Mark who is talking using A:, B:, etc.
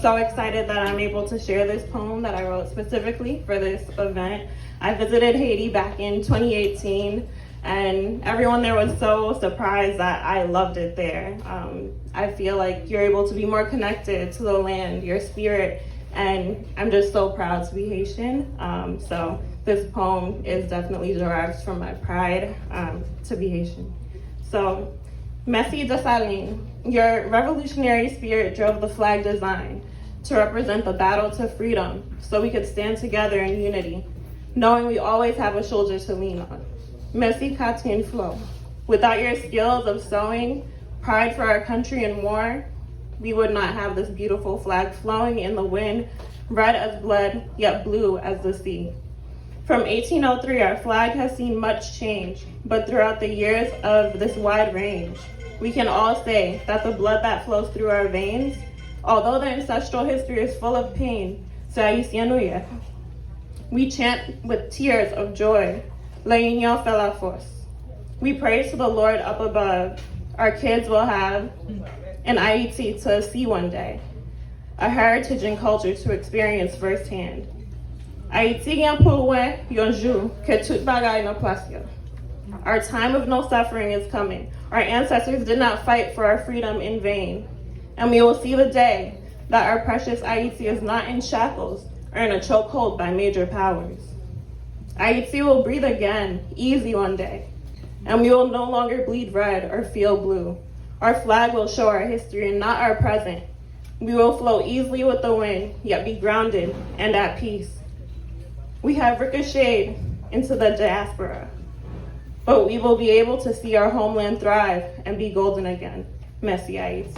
A: so excited that I'm able to share this poem that I wrote specifically for this event. I visited Haiti back in 2018, and everyone there was so surprised that I loved it there. I feel like you're able to be more connected to the land, your spirit, and I'm just so proud to be Haitian. So this poem is definitely derived from my pride to be Haitian. So, Mesi Ayiti, your revolutionary spirit drove the flag design to represent the battle to freedom so we could stand together in unity, knowing we always have a shoulder to lean on. Mesi Katin Flow. Without your skills of sewing, pride for our country and war, we would not have this beautiful flag flowing in the wind, red as blood, yet blue as the sea. From 1803, our flag has seen much change, but throughout the years of this wide range, we can all say that the blood that flows through our veins, although the ancestral history is full of pain, we chant with tears of joy, La Union fait la force. We pray to the Lord up above. Our kids will have an Haiti to see one day, a heritage and culture to experience firsthand. Haiti gen pou wè yon jou ke tout bagay nan plas yo. Our time of no suffering is coming. Our ancestors did not fight for our freedom in vain. And we will see the day that our precious Haiti is not in shackles or in a chokehold by major powers. Haiti will breathe again, easy one day. And we will no longer bleed red or feel blue. Our flag will show our history and not our present. We will flow easily with the wind, yet be grounded and at peace. We have ricocheted into the diaspora, but we will be able to see our homeland thrive and be golden again. Mesi Ayiti.